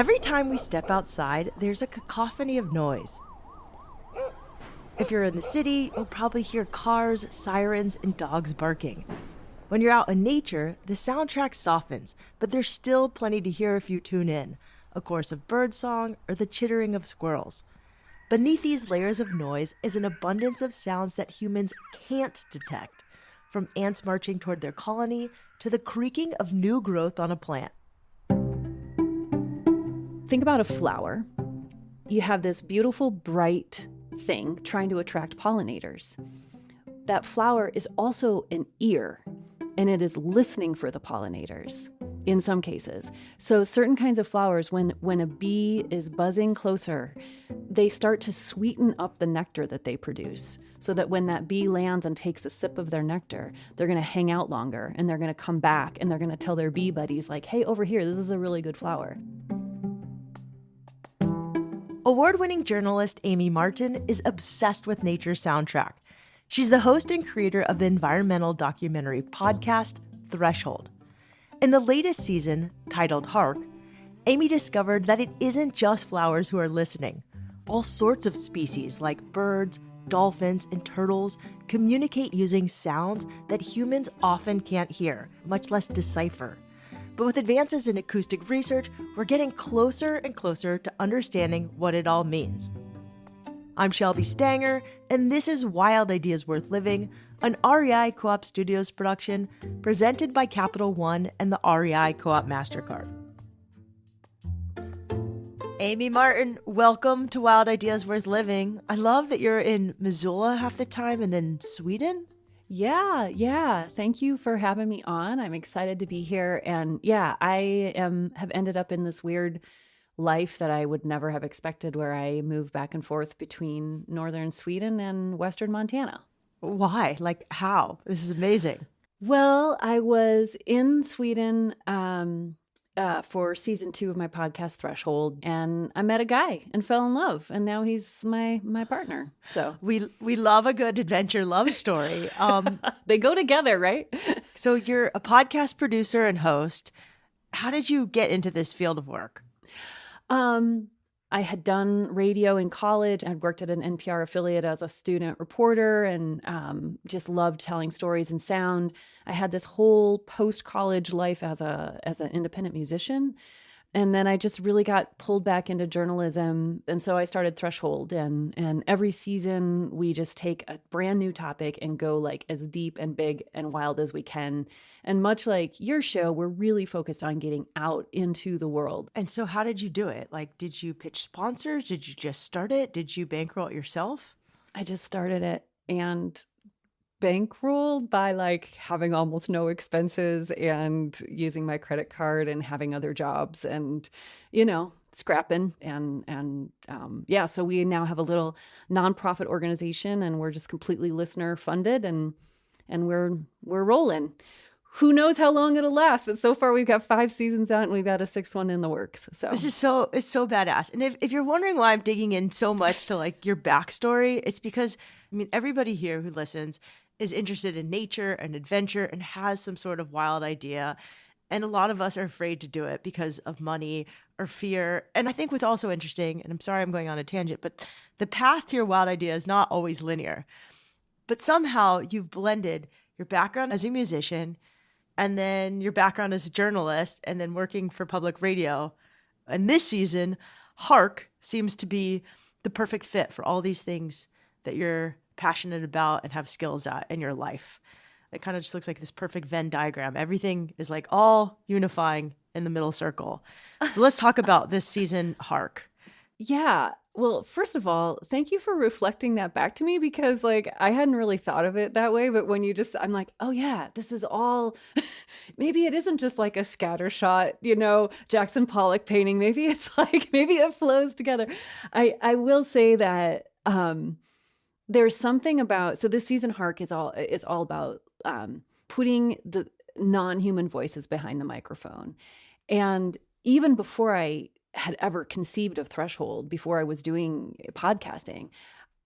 Every time we step outside, there's a cacophony of noise. If you're in the city, you'll probably hear cars, sirens, and dogs barking. When you're out in nature, the soundtrack softens, but there's still plenty to hear if you tune in. A chorus of birdsong or the chittering of squirrels. Beneath these layers of noise is an abundance of sounds that humans can't detect, from ants marching toward their colony to the creaking of new growth on a plant. Think about a flower. You have this beautiful, bright thing trying to attract pollinators. That flower is also an ear, and it is listening for the pollinators in some cases. So certain kinds of flowers, when a bee is buzzing closer, they start to sweeten up the nectar that they produce so that when that bee lands and takes a sip of their nectar, they're going to hang out longer and they're going to come back and they're going to tell their bee buddies like, hey, over here, this is a really good flower. Award-winning journalist Amy Martin is obsessed with nature soundtrack. She's the host and creator of the environmental documentary podcast Threshold. In the latest season, titled Hark, Amy discovered that it isn't just flowers who are listening. All sorts of species like birds, dolphins, and turtles communicate using sounds that humans often can't hear, much less decipher. But with advances in acoustic research, we're getting closer and closer to understanding what it all means. I'm Shelby Stanger, and this is Wild Ideas Worth Living, an REI Co-op Studios production presented by Capital One and the REI Co-op MasterCard. Amy Martin, welcome to Wild Ideas Worth Living. I love that you're in Missoula half the time and then Sweden. Yeah. Thank you for having me on. I'm excited to be here. And yeah, have ended up in this weird life that I would never have expected, where I move back and forth between northern Sweden and western Montana. Why? Like, how? This is amazing. Well, I was in Sweden for season 2 of my podcast Threshold, and I met a guy and fell in love, and now he's my partner. So we love a good adventure love story. They go together, right? So you're a podcast producer and host. How did you get into this field of work? I had done radio in college. I'd worked at an NPR affiliate as a student reporter and just loved telling stories and sound. I had this whole post-college life as an independent musician. And then I just really got pulled back into journalism. And so I started Threshold. And every season we just take a brand new topic and go like as deep and big and wild as we can. And much like your show, we're really focused on getting out into the world. And so how did you do it? Like, did you pitch sponsors? Did you just start it? Did you bankroll it yourself? I just started it and bankrolled by like having almost no expenses and using my credit card and having other jobs and, scrapping. And so we now have a little nonprofit organization and we're just completely listener funded and we're rolling. Who knows how long it'll last, but so far we've got 5 seasons out and we've got a 6th one in the works. So it's so badass. And if you're wondering why I'm digging in so much to like your backstory, it's because everybody here who listens is interested in nature and adventure and has some sort of wild idea. And a lot of us are afraid to do it because of money or fear. And I think what's also interesting, and I'm sorry I'm going on a tangent, but the path to your wild idea is not always linear. But somehow you've blended your background as a musician and then your background as a journalist and then working for public radio. And this season, Hark seems to be the perfect fit for all these things that you're passionate about and have skills at in your life. It kind of just looks like this perfect Venn diagram. Everything is like all unifying in the middle circle. So let's talk about this season, Hark. Yeah. Well, first of all, thank you for reflecting that back to me because like I hadn't really thought of it that way. But when I'm like, oh yeah, this is all, maybe it isn't just like a scatter shot, Jackson Pollock painting. Maybe it's like, maybe it flows together. I will say that, there's something about, so this season Hark is all about putting the non-human voices behind the microphone. And even before I had ever conceived of Threshold, before I was doing podcasting,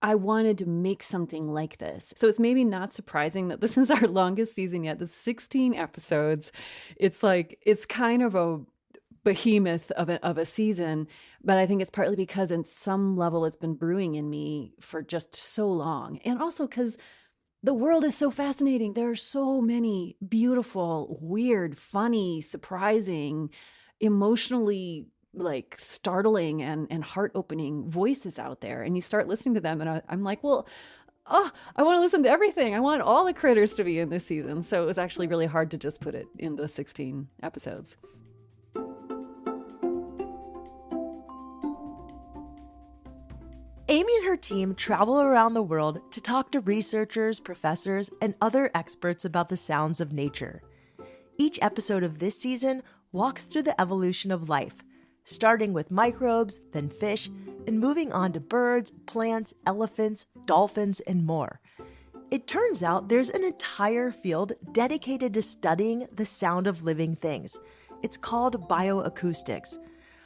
I wanted to make something like this. So it's maybe not surprising that this is our longest season yet. There's 16 episodes. It's kind of a behemoth of a season, but I think it's partly because in some level it's been brewing in me for just so long. And also because the world is so fascinating. There are so many beautiful, weird, funny, surprising, emotionally like startling and heart-opening voices out there. And you start listening to them and I'm like, well, oh, I want to listen to everything. I want all the critters to be in this season. So it was actually really hard to just put it into 16 episodes. Amy and her team travel around the world to talk to researchers, professors, and other experts about the sounds of nature. Each episode of this season walks through the evolution of life, starting with microbes, then fish, and moving on to birds, plants, elephants, dolphins, and more. It turns out there's an entire field dedicated to studying the sound of living things. It's called bioacoustics.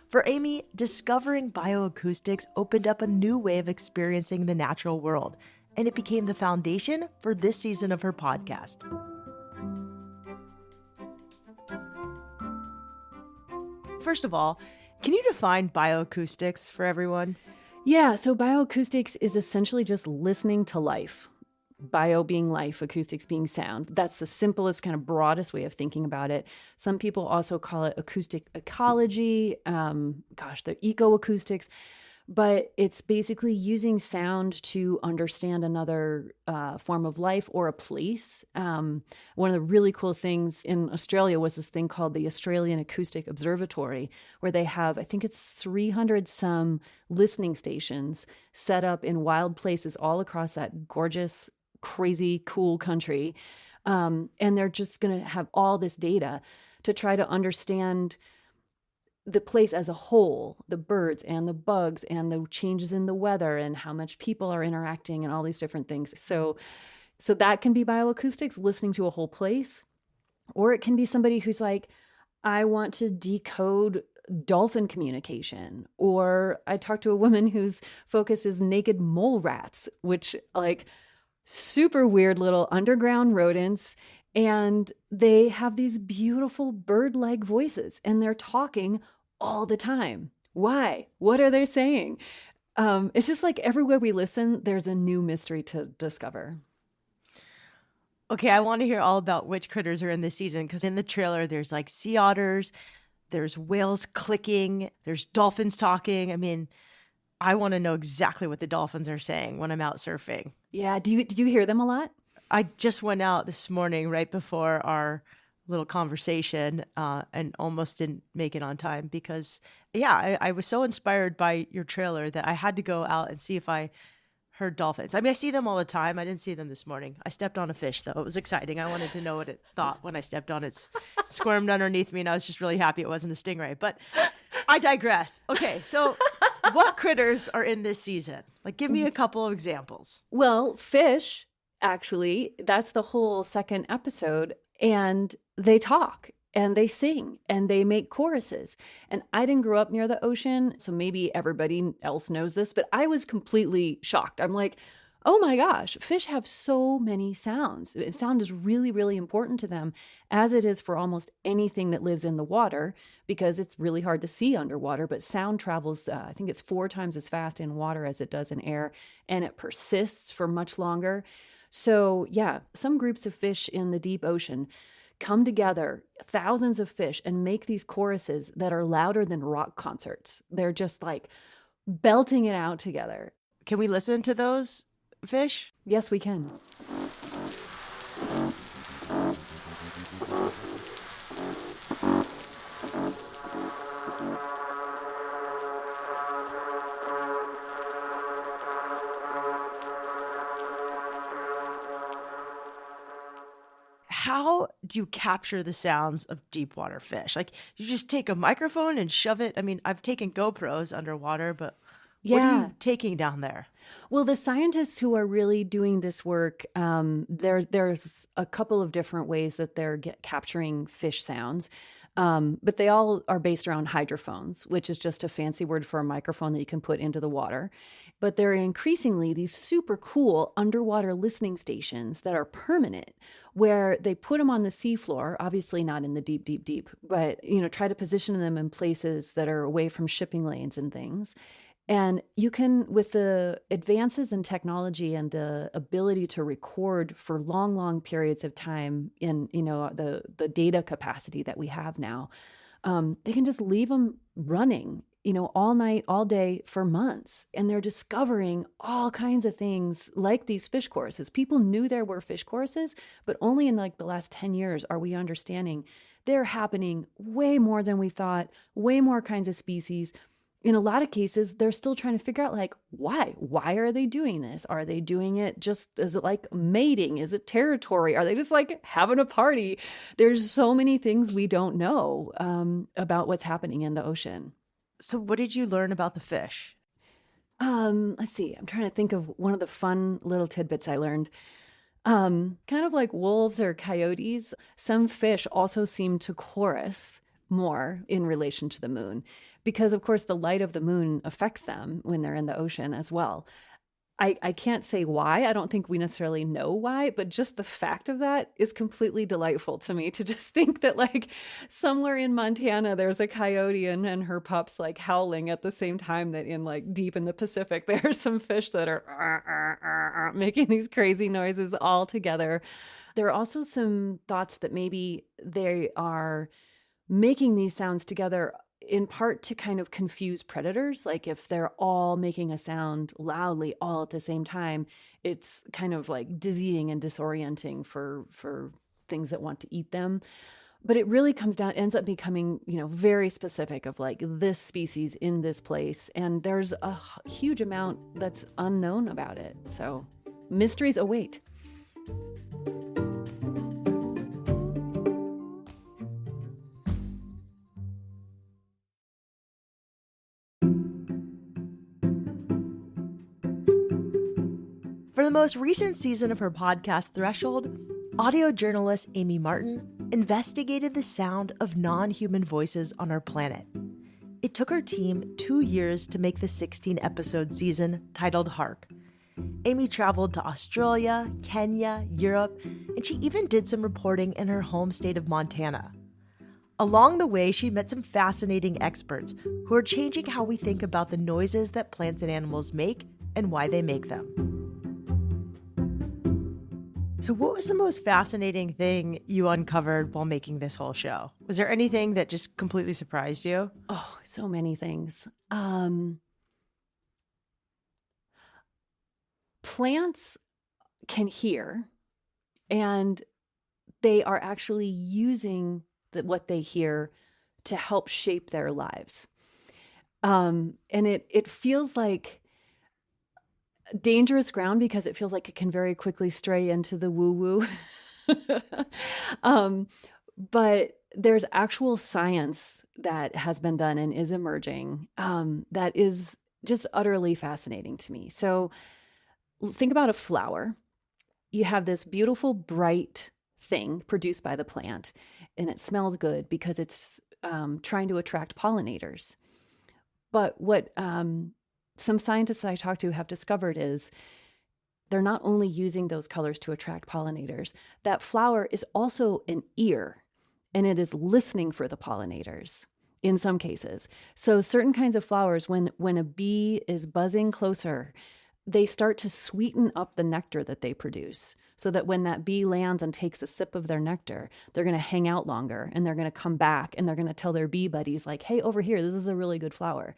For Amy, discovering bioacoustics opened up a new way of experiencing the natural world, and it became the foundation for this season of her podcast. First of all, can you define bioacoustics for everyone? Yeah, so bioacoustics is essentially just listening to life. Bio being life, acoustics being sound. That's the simplest, kind of broadest way of thinking about it. Some people also call it acoustic ecology. They're ecoacoustics. But it's basically using sound to understand another form of life or a place. One of the really cool things in Australia was this thing called the Australian Acoustic Observatory, where they have, I think it's 300 some listening stations set up in wild places all across that gorgeous, crazy, cool country. And they're just going to have all this data to try to understand the place as a whole, the birds and the bugs and the changes in the weather and how much people are interacting and all these different things. So that can be bioacoustics, listening to a whole place. Or it can be somebody who's like, I want to decode dolphin communication. Or I talked to a woman whose focus is naked mole rats, which like super weird little underground rodents. And they have these beautiful bird-like voices and they're talking all the time. Why? What are they saying? It's just like everywhere we listen, there's a new mystery to discover. Okay, I want to hear all about which critters are in this season, because in the trailer, there's like sea otters, there's whales clicking, there's dolphins talking. I mean, I want to know exactly what the dolphins are saying when I'm out surfing. Yeah, did you hear them a lot? I just went out this morning right before our little conversation and almost didn't make it on time because, I was so inspired by your trailer that I had to go out and see if I heard dolphins. I mean, I see them all the time. I didn't see them this morning. I stepped on a fish, though. It was exciting. I wanted to know what it thought when I stepped on it. It squirmed underneath me, and I was just really happy it wasn't a stingray. But I digress. Okay, so what critters are in this season? Like, give me a couple of examples. Well, fish. Actually, that's the whole second episode. And they talk and they sing and they make choruses. And I didn't grow up near the ocean, so maybe everybody else knows this, but I was completely shocked. I'm like, oh my gosh, fish have so many sounds. Sound is really, really important to them, as it is for almost anything that lives in the water, because it's really hard to see underwater. But sound travels, I think it's 4 times as fast in water as it does in air, and it persists for much longer. So yeah, some groups of fish in the deep ocean come together, thousands of fish, and make these choruses that are louder than rock concerts. They're just like belting it out together. Can we listen to those fish? Yes, we can. How do you capture the sounds of deep water fish? Like, you just take a microphone and shove it. I mean, I've taken GoPros underwater, but What are Yeah. you taking down there? Well, the scientists who are really doing this work, there's a couple of different ways that they're capturing fish sounds, but they all are based around hydrophones, which is just a fancy word for a microphone that you can put into the water. But there are increasingly these super cool underwater listening stations that are permanent, where they put them on the seafloor, obviously not in the deep, deep, deep, but try to position them in places that are away from shipping lanes and things. And you can, with the advances in technology and the ability to record for long, long periods of time in, the data capacity that we have now, they can just leave them running, all night, all day for months. And they're discovering all kinds of things like these fish choruses. People knew there were fish choruses, but only in like the last 10 years are we understanding they're happening way more than we thought, way more kinds of species. In a lot of cases, they're still trying to figure out like, why? Why are they doing this? Are they doing it just, is it like mating? Is it territory? Are they just like having a party? There's so many things we don't know about what's happening in the ocean. So what did you learn about the fish? Let's see. I'm trying to think of one of the fun little tidbits I learned. Kind of like wolves or coyotes, some fish also seem to chorus more in relation to the moon because, of course, the light of the moon affects them when they're in the ocean as well. I can't say why. I don't think we necessarily know why, but just the fact of that is completely delightful to me, to just think that like somewhere in Montana, there's a coyote and her pups like howling at the same time that in like deep in the Pacific, there are some fish that are making these crazy noises all together. There are also some thoughts that maybe they are making these sounds together in part to kind of confuse predators. Like if they're all making a sound loudly all at the same time, it's kind of like dizzying and disorienting for things that want to eat them. But it really ends up becoming, very specific of like this species in this place. And there's a huge amount that's unknown about it. So mysteries await. For the most recent season of her podcast, Threshold, audio journalist Amy Martin investigated the sound of non-human voices on our planet. It took her team 2 years to make the 16-episode season titled Hark. Amy traveled to Australia, Kenya, Europe, and she even did some reporting in her home state of Montana. Along the way, she met some fascinating experts who are changing how we think about the noises that plants and animals make and why they make them. So what was the most fascinating thing you uncovered while making this whole show? Was there anything that just completely surprised you? Oh, so many things. Plants can hear, and they are actually using what they hear to help shape their lives. And it feels like dangerous ground because it feels like it can very quickly stray into the woo-woo. But there's actual science that has been done and is emerging that is just utterly fascinating to me. So think about a flower. You have this beautiful, bright thing produced by the plant, and it smells good because it's trying to attract pollinators. But what some scientists that I talk to have discovered is they're not only using those colors to attract pollinators, that flower is also an ear, and it is listening for the pollinators in some cases. So certain kinds of flowers, when a bee is buzzing closer, they start to sweeten up the nectar that they produce so that when that bee lands and takes a sip of their nectar, they're going to hang out longer and they're going to come back and they're going to tell their bee buddies like, hey, over here, this is a really good flower.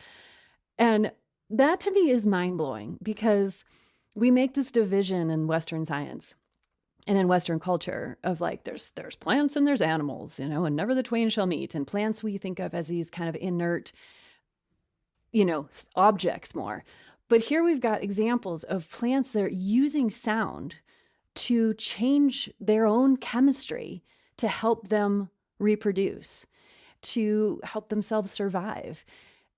And that to me is mind-blowing because we make this division in Western science and in Western culture of like, there's plants and there's animals, and never the twain shall meet. And plants we think of as these kind of inert, objects more. But here we've got examples of plants that are using sound to change their own chemistry to help them reproduce, to help themselves survive.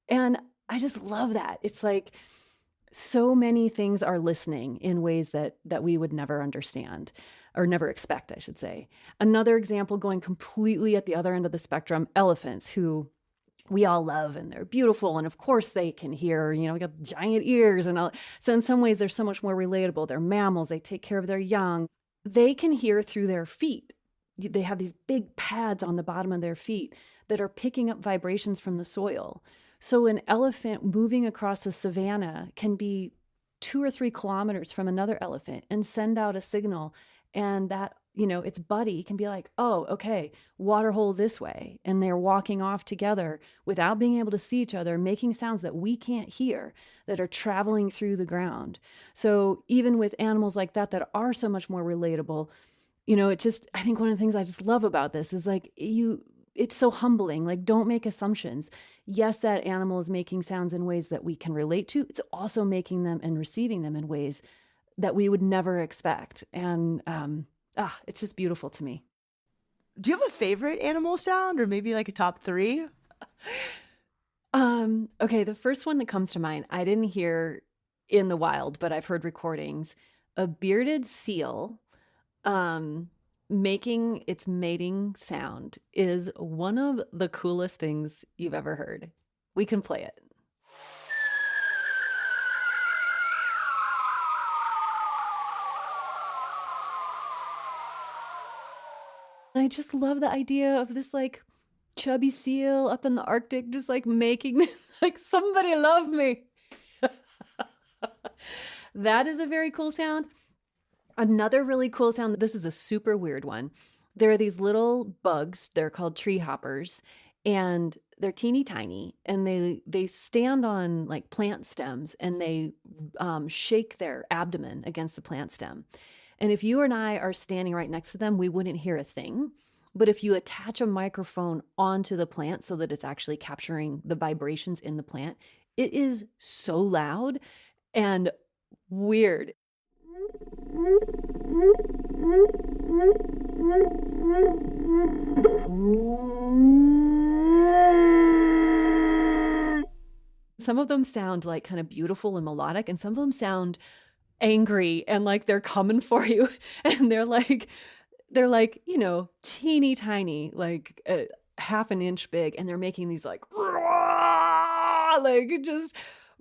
And I just love that. It's like so many things are listening in ways that we would never understand or never expect, I should say. Another example going completely at the other end of the spectrum, elephants, who we all love and they're beautiful. And of course they can hear, we got giant ears and all. So in some ways they're so much more relatable. They're mammals. They take care of their young. They can hear through their feet. They have these big pads on the bottom of their feet that are picking up vibrations from the soil. So an elephant moving across a savanna can be 2 or 3 kilometers from another elephant and send out a signal. And that, its buddy can be like, oh, okay, water hole this way. And they're walking off together without being able to see each other, making sounds that we can't hear that are traveling through the ground. So even with animals like that are so much more relatable, I think one of the things I just love about this is like it's so humbling. Like, don't make assumptions. Yes, that animal is making sounds in ways that we can relate to. It's also making them and receiving them in ways that we would never expect. And it's just beautiful to me. Do you have a favorite animal sound, or maybe like a top 3? Okay, the first one that comes to mind, I didn't hear in the wild, but I've heard recordings. A bearded seal making its mating sound is one of the coolest things you've ever heard. We can play it. I just love the idea of this like chubby seal up in the Arctic, just like making this, like, somebody love me. That is a very cool sound. Another really cool sound, this is a super weird one. There are these little bugs, they're called tree hoppers, and they're teeny tiny, and they stand on like plant stems, and they shake their abdomen against the plant stem. And if you and I are standing right next to them, we wouldn't hear a thing. But if you attach a microphone onto the plant so that it's actually capturing the vibrations in the plant, it is so loud and weird. Some of them sound like kind of beautiful and melodic, and some of them sound angry and like they're coming for you. And they're like, teeny tiny, like half an inch big. And they're making these like just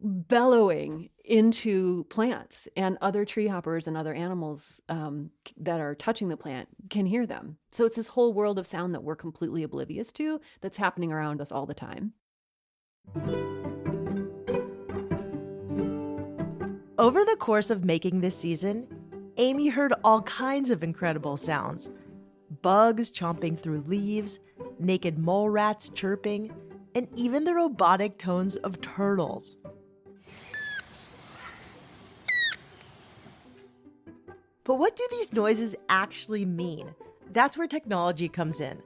bellowing into plants, and other tree hoppers and other animals that are touching the plant can hear them. So it's this whole world of sound that we're completely oblivious to that's happening around us all the time. Over the course of making this season, Amy heard all kinds of incredible sounds. Bugs chomping through leaves, naked mole rats chirping, and even the robotic tones of turtles. But what do these noises actually mean? That's where technology comes in.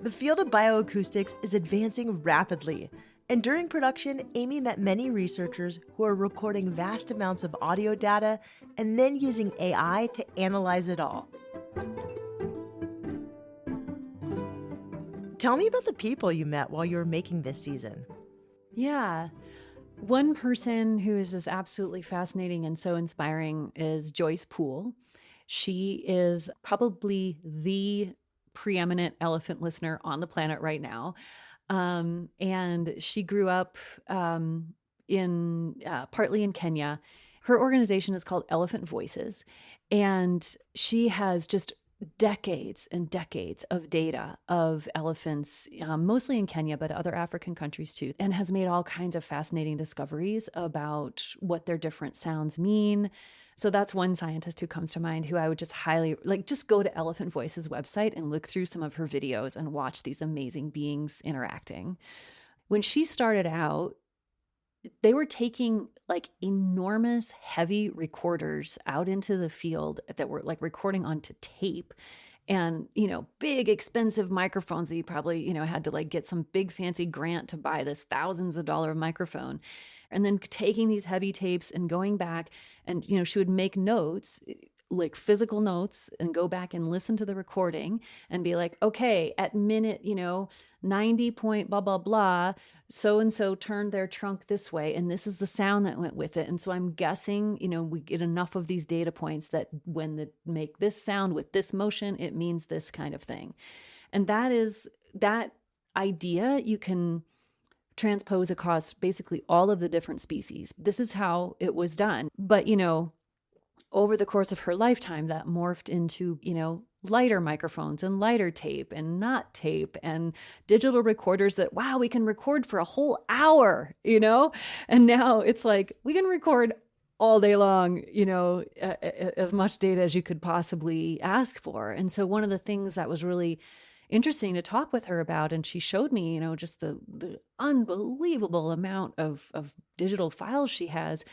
The field of bioacoustics is advancing rapidly, and during production, Amy met many researchers who are recording vast amounts of audio data and then using AI to analyze it all. Tell me about the people you met while you were making this season. Yeah. One person who is just absolutely fascinating and so inspiring is Joyce Poole. She is probably the preeminent elephant listener on the planet right now. And she grew up partly in Kenya. Her organization is called Elephant Voices, and she has just decades and decades of data of elephants, mostly in Kenya, but other African countries too, and has made all kinds of fascinating discoveries about what their different sounds mean. So that's one scientist who comes to mind who I would just highly, just go to Elephant Voices website and look through some of her videos and watch these amazing beings interacting. When she started out, they were taking enormous heavy recorders out into the field that were recording onto tape, and big expensive microphones that you probably had to get some big fancy grant to buy this thousands of dollar microphone, and then taking these heavy tapes and going back, and she would make notes like physical notes and go back and listen to the recording and be like, okay, at minute, 90 point blah, blah, blah, so-and-so turned their trunk this way, and this is the sound that went with it. And so I'm guessing, we get enough of these data points that when they make this sound with this motion, it means this kind of thing. And that idea you can transpose across basically all of the different species. This is how it was done. But, over the course of her lifetime, that morphed into, lighter microphones and lighter tape and not tape and digital recorders that, wow, we can record for a whole hour, And now it's like, we can record all day long, as much data as you could possibly ask for. And so one of the things that was really interesting to talk with her about, and she showed me, just the unbelievable amount of digital files she has.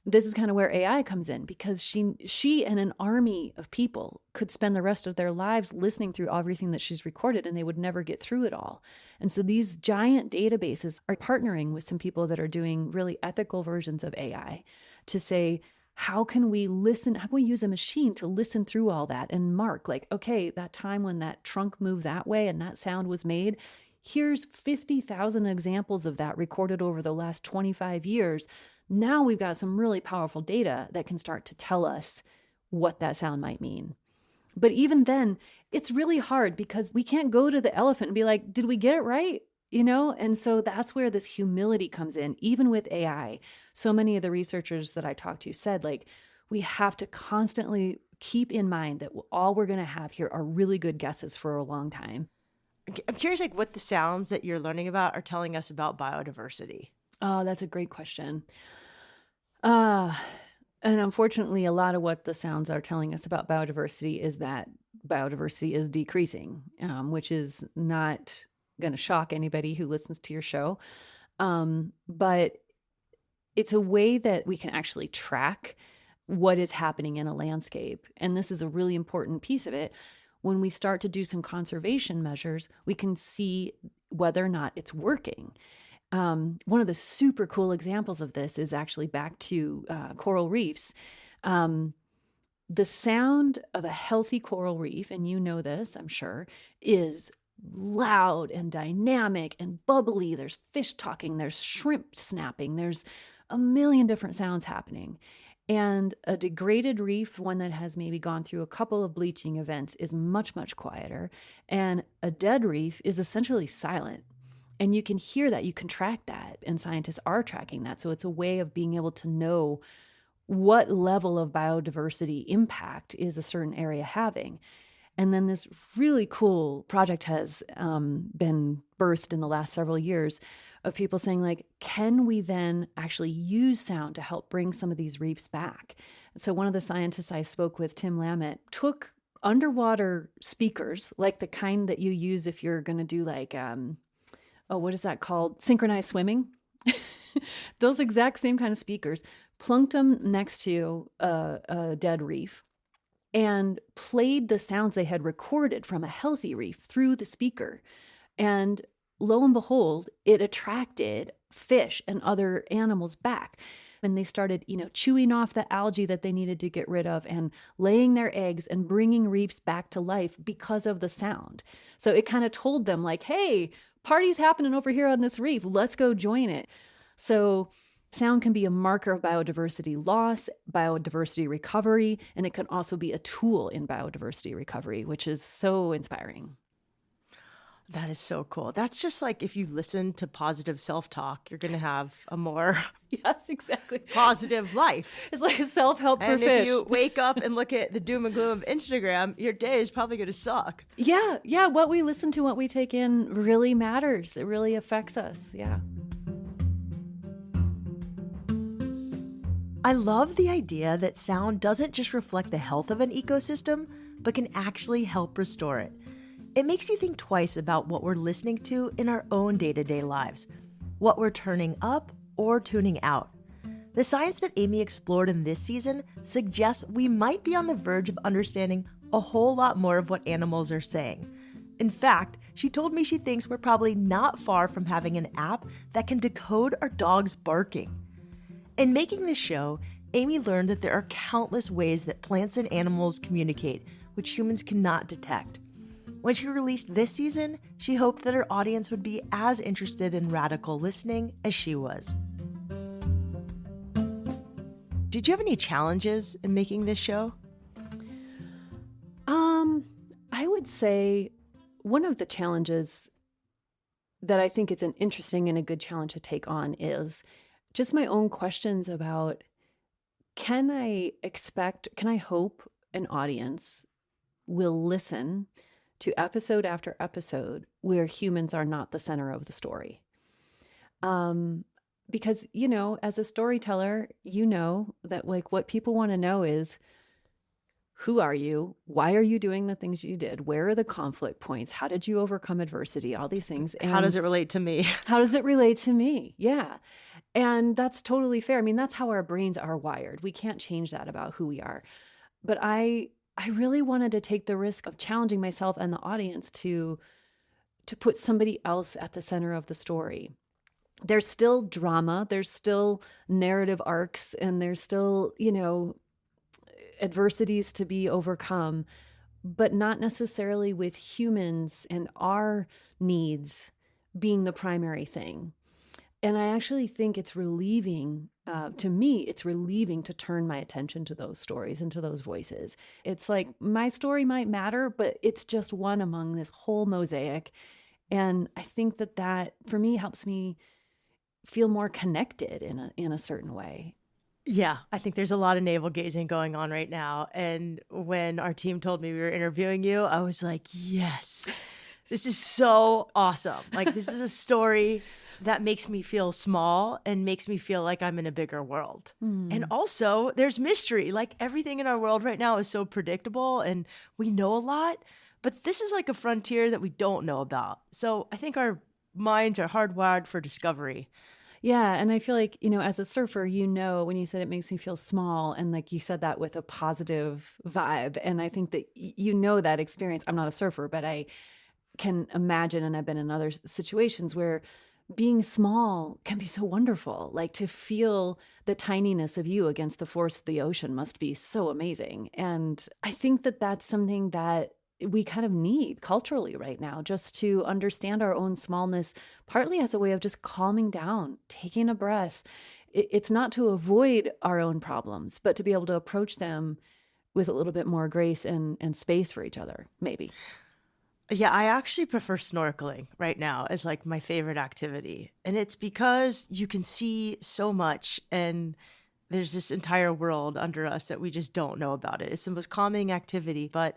This is kind of where AI comes in, because she and an army of people could spend the rest of their lives listening through everything that she's recorded, and they would never get through it all. And so these giant databases are partnering with some people that are doing really ethical versions of AI to say, how can we use a machine to listen through all that and mark, like, okay, that time when that trunk moved that way and that sound was made, here's 50,000 examples of that recorded over the last 25 years. Now we've got some really powerful data that can start to tell us what that sound might mean. But even then, it's really hard because we can't go to the elephant and be like, did we get it right? And so that's where this humility comes in, even with AI. So many of the researchers that I talked to said, like, we have to constantly keep in mind that all we're going to have here are really good guesses for a long time. I'm curious, like, what the sounds that you're learning about are telling us about biodiversity. Oh, that's a great question. And unfortunately, a lot of what the sounds are telling us about biodiversity is that biodiversity is decreasing, which is not going to shock anybody who listens to your show. But it's a way that we can actually track what is happening in a landscape. And this is a really important piece of it. When we start to do some conservation measures, we can see whether or not it's working. One of the super cool examples of this is actually back to coral reefs. The sound of a healthy coral reef, and you know this, I'm sure, is loud and dynamic and bubbly. There's fish talking, there's shrimp snapping, there's a million different sounds happening. And a degraded reef, one that has maybe gone through a couple of bleaching events, is much, much quieter. And a dead reef is essentially silent. And you can hear that, you can track that, and scientists are tracking that. So it's a way of being able to know what level of biodiversity impact is a certain area having. And then this really cool project has been birthed in the last several years of people saying, like, can we then actually use sound to help bring some of these reefs back? So one of the scientists I spoke with, Tim Lammett, took underwater speakers, like the kind that you use if you're going to do like, what is that called? Synchronized swimming. Those exact same kind of speakers, plunked them next to a dead reef and played the sounds they had recorded from a healthy reef through the speaker. And lo and behold, it attracted fish and other animals back. And they started, chewing off the algae that they needed to get rid of and laying their eggs and bringing reefs back to life because of the sound. So it kind of told them, like, hey, party's happening over here on this reef. Let's go join it. So sound can be a marker of biodiversity loss, biodiversity recovery, and it can also be a tool in biodiversity recovery, which is so inspiring. That is so cool. That's just like if you listen to positive self-talk, you're going to have a more yes, exactly, positive life. It's like a self-help for fish. And if you wake up and look at the doom and gloom of Instagram, your day is probably going to suck. Yeah. What we listen to, what we take in really matters. It really affects us. Yeah. I love the idea that sound doesn't just reflect the health of an ecosystem, but can actually help restore it. It makes you think twice about what we're listening to in our own day-to-day lives, what we're turning up or tuning out. The science that Amy explored in this season suggests we might be on the verge of understanding a whole lot more of what animals are saying. In fact, she told me she thinks we're probably not far from having an app that can decode our dog's barking. In making this show, Amy learned that there are countless ways that plants and animals communicate, which humans cannot detect. When she released this season, she hoped that her audience would be as interested in radical listening as she was. Did you have any challenges in making this show? I would say one of the challenges that I think it's an interesting and a good challenge to take on is just my own questions about, can I hope an audience will listen to episode after episode where humans are not the center of the story? Because, as a storyteller, that like what people want to know is, who are you? Why are you doing the things you did? Where are the conflict points? How did you overcome adversity? All these things. And how does it relate to me? How does it relate to me? Yeah. And that's totally fair. I mean, that's how our brains are wired. We can't change that about who we are. But I really wanted to take the risk of challenging myself and the audience to put somebody else at the center of the story. There's still drama, there's still narrative arcs, and there's still, adversities to be overcome, but not necessarily with humans and our needs being the primary thing. And I actually think it's relieving, to me, it's relieving to turn my attention to those stories and to those voices. It's like my story might matter, but it's just one among this whole mosaic. And I think that for me helps me feel more connected in a certain way. Yeah, I think there's a lot of navel gazing going on right now. And when our team told me we were interviewing you, I was like, yes, this is so awesome. Like, this is a story that makes me feel small and makes me feel like I'm in a bigger world. And also, there's mystery. Like, everything in our world right now is so predictable and we know a lot, but this is like a frontier that we don't know about. So I think our minds are hardwired for discovery. Yeah. And I feel like, as a surfer, when you said it makes me feel small, and like you said that with a positive vibe. And I think that, that experience. I'm not a surfer, but I can imagine, and I've been in other situations where being small can be so wonderful. Like, to feel the tininess of you against the force of the ocean must be so amazing. And I think that that's something that we kind of need culturally right now, just to understand our own smallness, partly as a way of just calming down, taking a breath. It's not to avoid our own problems, but to be able to approach them with a little bit more grace and space for each other, maybe. Yeah, I actually prefer snorkeling right now as like my favorite activity. And it's because you can see so much, and there's this entire world under us that we just don't know about it. It's the most calming activity, but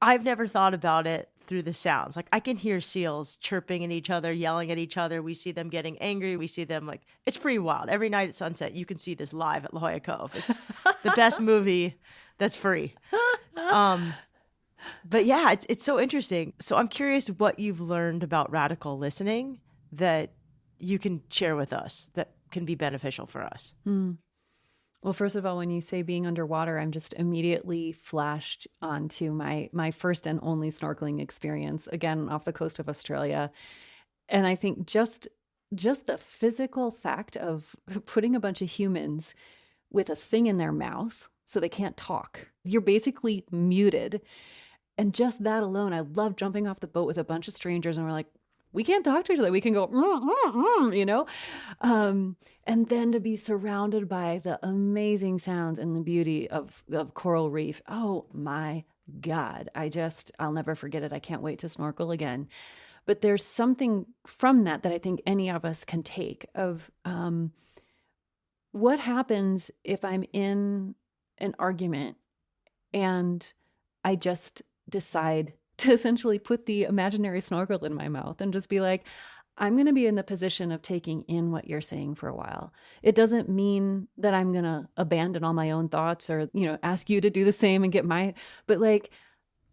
I've never thought about it through the sounds. Like, I can hear seals chirping at each other, yelling at each other. We see them getting angry. We see them it's pretty wild. Every night at sunset, you can see this live at La Jolla Cove. It's the best movie that's free. But yeah, it's so interesting. So I'm curious what you've learned about radical listening that you can share with us that can be beneficial for us. Well, first of all, when you say being underwater, I'm just immediately flashed onto my first and only snorkeling experience, again, off the coast of Australia. And I think just the physical fact of putting a bunch of humans with a thing in their mouth so they can't talk. You're basically muted. And just that alone, I love jumping off the boat with a bunch of strangers, and we're like, we can't talk to each other. We can go, and then to be surrounded by the amazing sounds and the beauty of coral reef. Oh my God. I'll never forget it. I can't wait to snorkel again. But there's something from that I think any of us can take of what happens if I'm in an argument and I just decide to essentially put the imaginary snorkel in my mouth and just be like, I'm going to be in the position of taking in what you're saying for a while. It doesn't mean that I'm going to abandon all my own thoughts or, ask you to do the same and but like,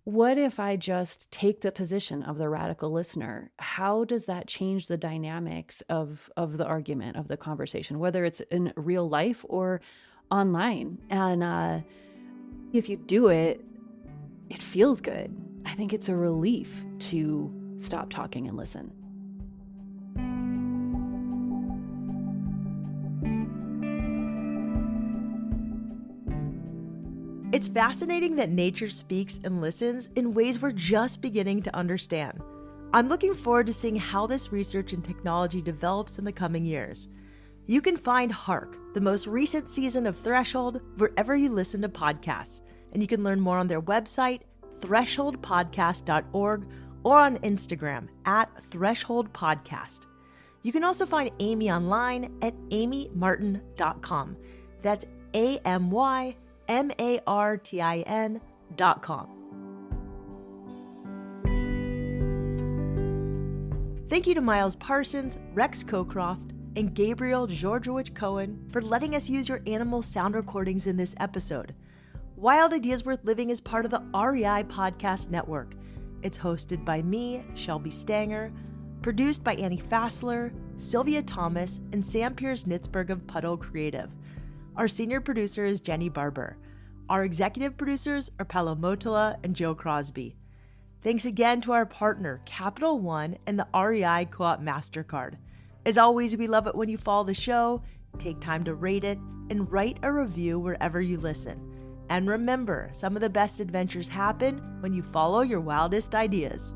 what if I just take the position of the radical listener? How does that change the dynamics of the argument, of the conversation, whether it's in real life or online? And if you do it, it feels good. I think it's a relief to stop talking and listen. It's fascinating that nature speaks and listens in ways we're just beginning to understand. I'm looking forward to seeing how this research and technology develops in the coming years. You can find Hark, the most recent season of Threshold, wherever you listen to podcasts, and you can learn more on their website, thresholdpodcast.org, or on Instagram @thresholdpodcast. You can also find Amy online at amymartin.com. That's AMYMARTIN.com. Thank you to Miles Parsons, Rex Cocroft, and Gabriel Jorgewich Cohen for letting us use your animal sound recordings in this episode. Wild Ideas Worth Living is part of the REI Podcast Network. It's hosted by me, Shelby Stanger, produced by Annie Fassler, Sylvia Thomas, and Sam Piers-Nitzberg of Puddle Creative. Our senior producer is Jenny Barber. Our executive producers are Paolo Motola and Joe Crosby. Thanks again to our partner, Capital One and the REI Co-op MasterCard. As always, we love it when you follow the show, take time to rate it, and write a review wherever you listen. And remember, some of the best adventures happen when you follow your wildest ideas.